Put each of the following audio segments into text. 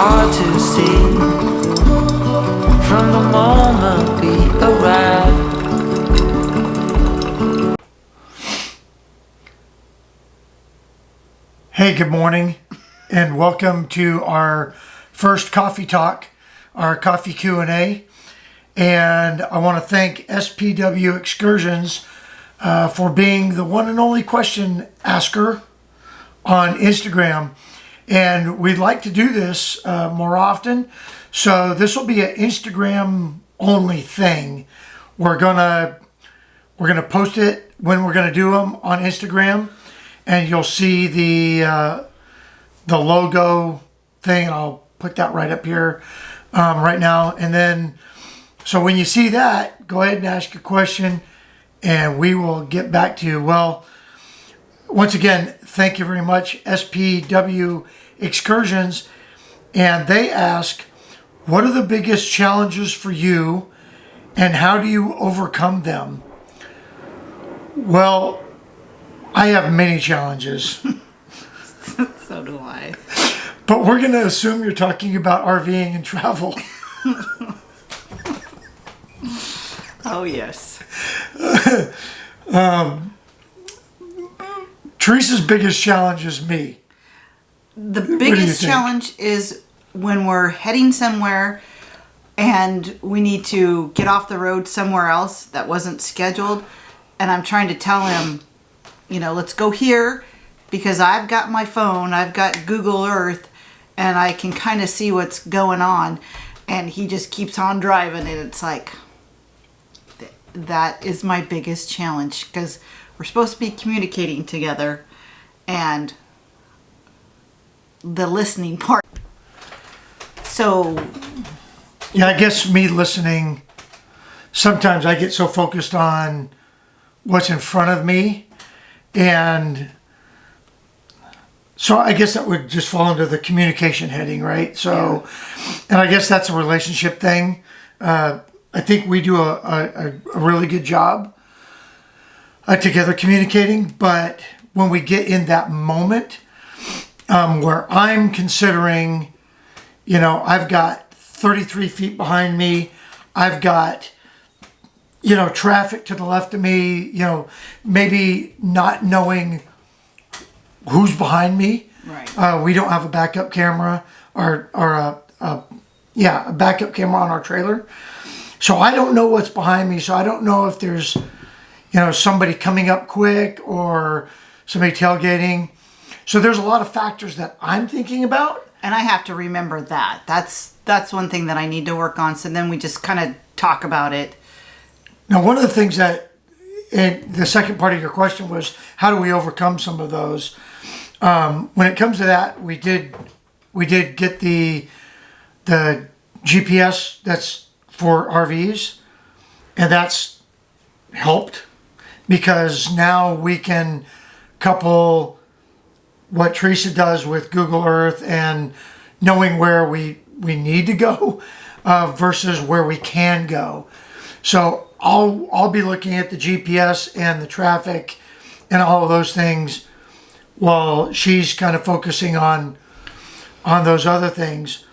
hard to see from the moment we arrive. Hey, good morning, and welcome to our first coffee talk, our coffee Q&A. And I want to thank SPW Excursions for being the one and only question asker on Instagram. And we'd like to do this more often. So this will be an Instagram only thing. We're gonna post it when we're gonna do them on Instagram, and you'll see the logo thing, and I'll put that right up here right now. And then, so when you see that, go ahead and ask your question, and we will get back to you. Well, once again, thank you very much, SPW Excursions. And they ask, what are the biggest challenges for you, and how do you overcome them? Well, I have many challenges. So do I. But we're going to assume you're talking about RVing and travel. Oh, yes. Teresa's biggest challenge is me. The biggest challenge is when we're heading somewhere and we need to get off the road somewhere else that wasn't scheduled. And I'm trying to tell him, you know, let's go here because I've got my phone, I've got Google Earth, and I can kind of see what's going on. And he just keeps on driving, and it's like, that is my biggest challenge because we're supposed to be communicating together, and the listening part. So yeah, I guess me listening, sometimes I get so focused on what's in front of me, and so I guess that would just fall under the communication heading, right? So, and I guess that's a relationship thing. I think we do a really good job together communicating, but when we get in that moment where I'm considering, you know, I've got 33 feet behind me, I've got, you know, traffic to the left of me, you know, maybe not knowing who's behind me. Right. We don't have a backup camera or a backup camera on our trailer. So I don't know what's behind me. So I don't know if there's, you know, somebody coming up quick or somebody tailgating. So there's a lot of factors that I'm thinking about. And I have to remember that. That's one thing that I need to work on. So then we just kind of talk about it. Now, one of the things that, and the second part of your question was, how do we overcome some of those? When it comes to that, we did get the GPS that's for RVs, and that's helped because now we can couple what Teresa does with Google Earth and knowing where we need to go versus where we can go. So I'll be looking at the GPS and the traffic and all of those things while she's kind of focusing on those other things.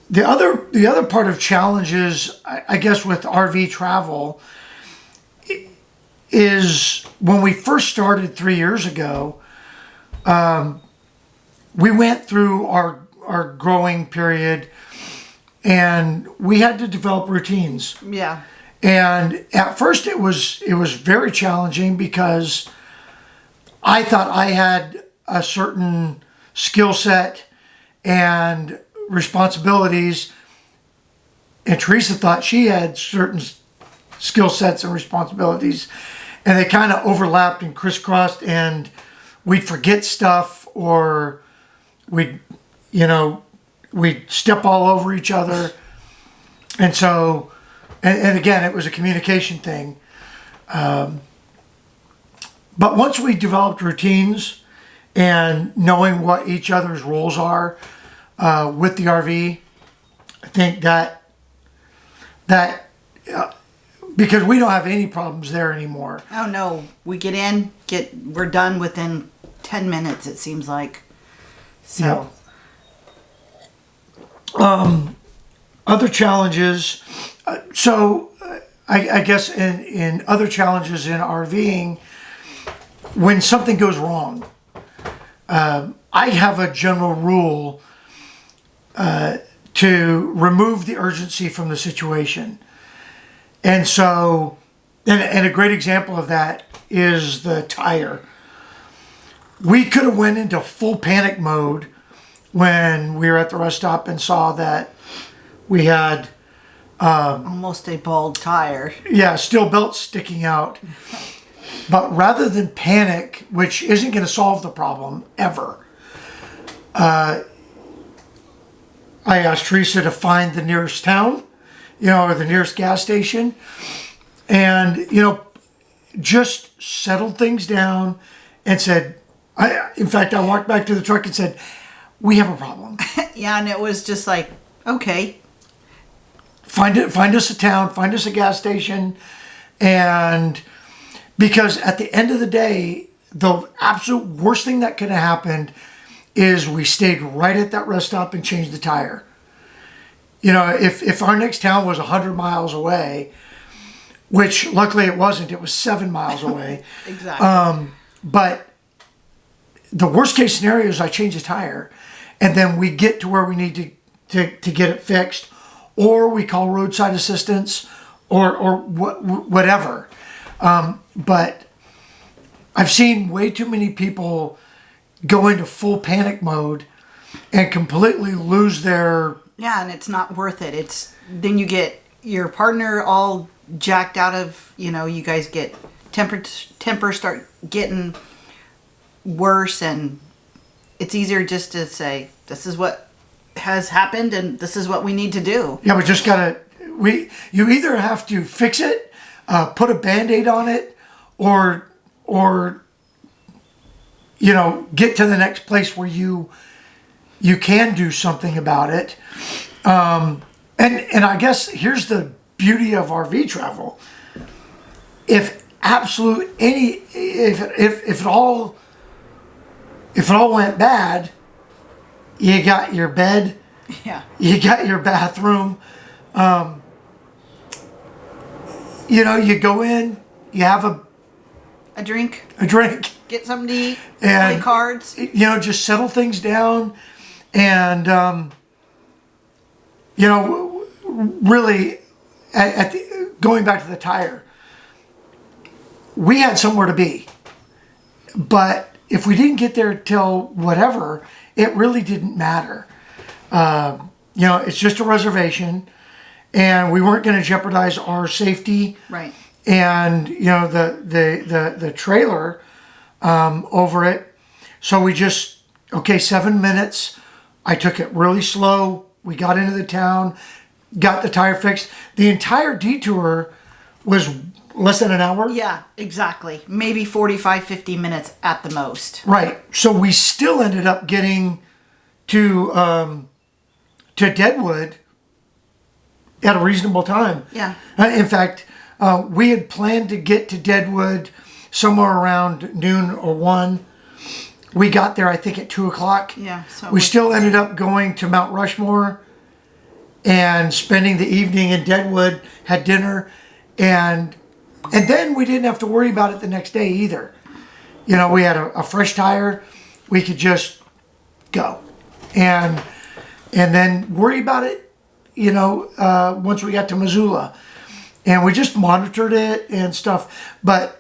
The other part of challenges, I guess, with RV travel is when we first started 3 years ago, we went through our growing period and we had to develop routines. Yeah. And at first it was very challenging because I thought I had a certain skill set and responsibilities, and Teresa thought she had certain skill sets and responsibilities, and they kind of overlapped and crisscrossed, and we'd forget stuff, or we'd step all over each other. And so, and again, it was a communication thing. But once we developed routines and knowing what each other's roles are with the RV, I think that because we don't have any problems there anymore. Oh no, we get in, we're done within 10 minutes, it seems like. So, Other challenges. I guess in other challenges in RVing, when something goes wrong, I have a general rule to remove the urgency from the situation. And so, and a great example of that is the tire. We could have went into full panic mode when we were at the rest stop and saw that we had Almost a bald tire. steel belts sticking out. But rather than panic, which isn't going to solve the problem ever, I asked Teresa to find the nearest town, or the nearest gas station, and just settled things down and said, in fact, I walked back to the truck and said, we have a problem. Yeah, and it was just like, okay. Find us a town, find us a gas station, and because at the end of the day, the absolute worst thing that could have happened is we stayed right at that rest stop and changed the tire. If our next town was 100 miles away, which luckily it wasn't, it was 7 miles away. Exactly. But the worst case scenario is I change the tire and then we get to where we need to get it fixed, or we call roadside assistance or whatever. But I've seen way too many people go into full panic mode and completely lose their... Yeah, and it's not worth it. Then you get your partner all jacked out of, you guys get temper start getting worse, and it's easier just to say, this is what has happened and this is what we need to do. Yeah, we just gotta, you either have to fix it, put a Band-Aid on it, or get to the next place where you can do something about it. And I guess here's the beauty of RV travel. If it all went bad, you got your bed, you got your bathroom, you go in, you have A drink, get something to eat, and play cards. Just settle things down, and really, going back to the tire, we had somewhere to be, but if we didn't get there till whatever, it really didn't matter. It's just a reservation, and we weren't going to jeopardize our safety. Right. And the trailer over it. So we just 7 minutes. I took it really slow. We got into the town, got the tire fixed. The entire detour was less than an hour. Yeah, exactly. Maybe 45, 50 minutes at the most. Right. So we still ended up getting to Deadwood at a reasonable time. Yeah. In fact, we had planned to get to Deadwood somewhere around noon or 1. We got there, I think, at 2 o'clock. Yeah. So we still ended up going to Mount Rushmore and spending the evening in Deadwood, had dinner, and then we didn't have to worry about it the next day either. We had a fresh tire. We could just go. And then worry about it, once we got to Missoula. And we just monitored it and stuff. But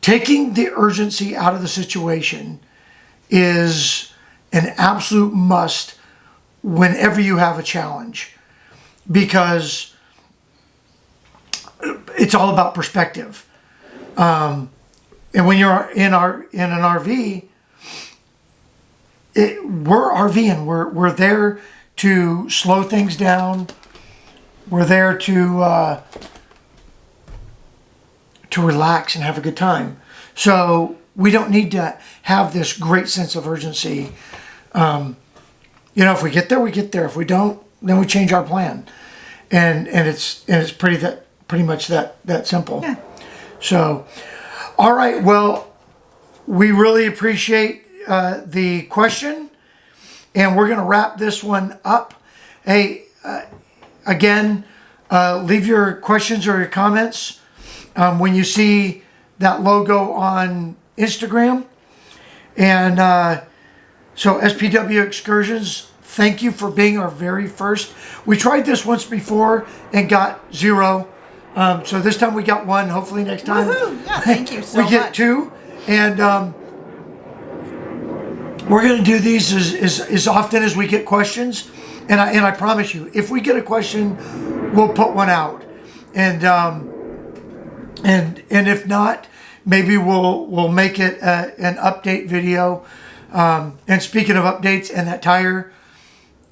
taking the urgency out of the situation is an absolute must whenever you have a challenge, because it's all about perspective. And when you're in an RV, we're RVing. We're there to slow things down. We're there to relax and have a good time. So we don't need to have this great sense of urgency. If we get there, we get there. If we don't, then we change our plan. And it's pretty much that simple. Yeah. So, all right. Well, we really appreciate the question, and we're going to wrap this one up. hey, again, leave your questions or your comments when you see that logo on Instagram. And so SPW Excursions, thank you for being our very first. We tried this once before and got 0. So this time we got 1. Hopefully next time Yeah, thank you so we get much. 2. And we're going to do these as often as we get questions. And I promise you, if we get a question, we'll put one out. And if not, maybe we'll make it an update video. And speaking of updates and that tire,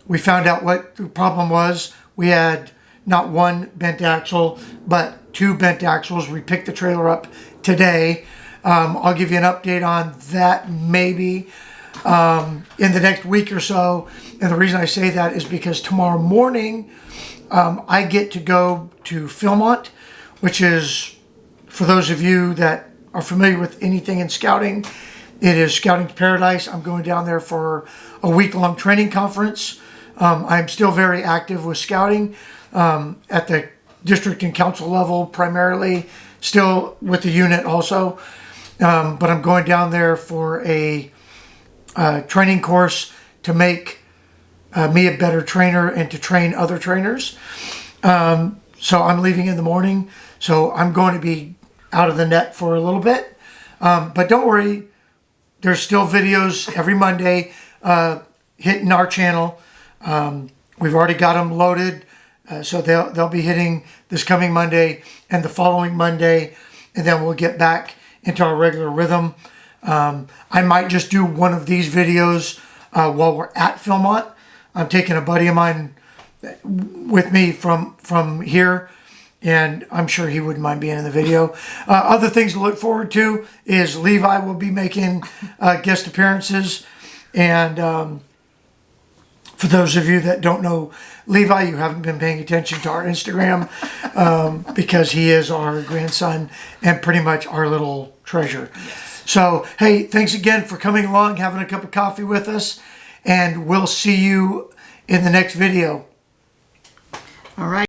we found out what the problem was. We had not 1 bent axle, but 2 bent axles. We picked the trailer up today. I'll give you an update on that maybe in the next week or so. And the reason I say that is because tomorrow morning I get to go to Philmont, which is, for those of you that are familiar with anything in scouting, it is Scouting Paradise. I'm going down there for a week-long training conference. I'm still very active with scouting at the district and council level primarily, still with the unit also. But I'm going down there for a training course to make me a better trainer and to train other trainers. So I'm leaving in the morning. So I'm going to be out of the net for a little bit. But don't worry, there's still videos every Monday hitting our channel. We've already got them loaded. So they'll be hitting this coming Monday and the following Monday. And then we'll get back into our regular rhythm. I might just do one of these videos while we're at Philmont. I'm taking a buddy of mine with me from here, and I'm sure he wouldn't mind being in the video. Other things to look forward to is Levi will be making guest appearances. And for those of you that don't know Levi, you haven't been paying attention to our Instagram because he is our grandson and pretty much our little treasure. Yes. So, hey, thanks again for coming along, having a cup of coffee with us, and we'll see you in the next video. All right.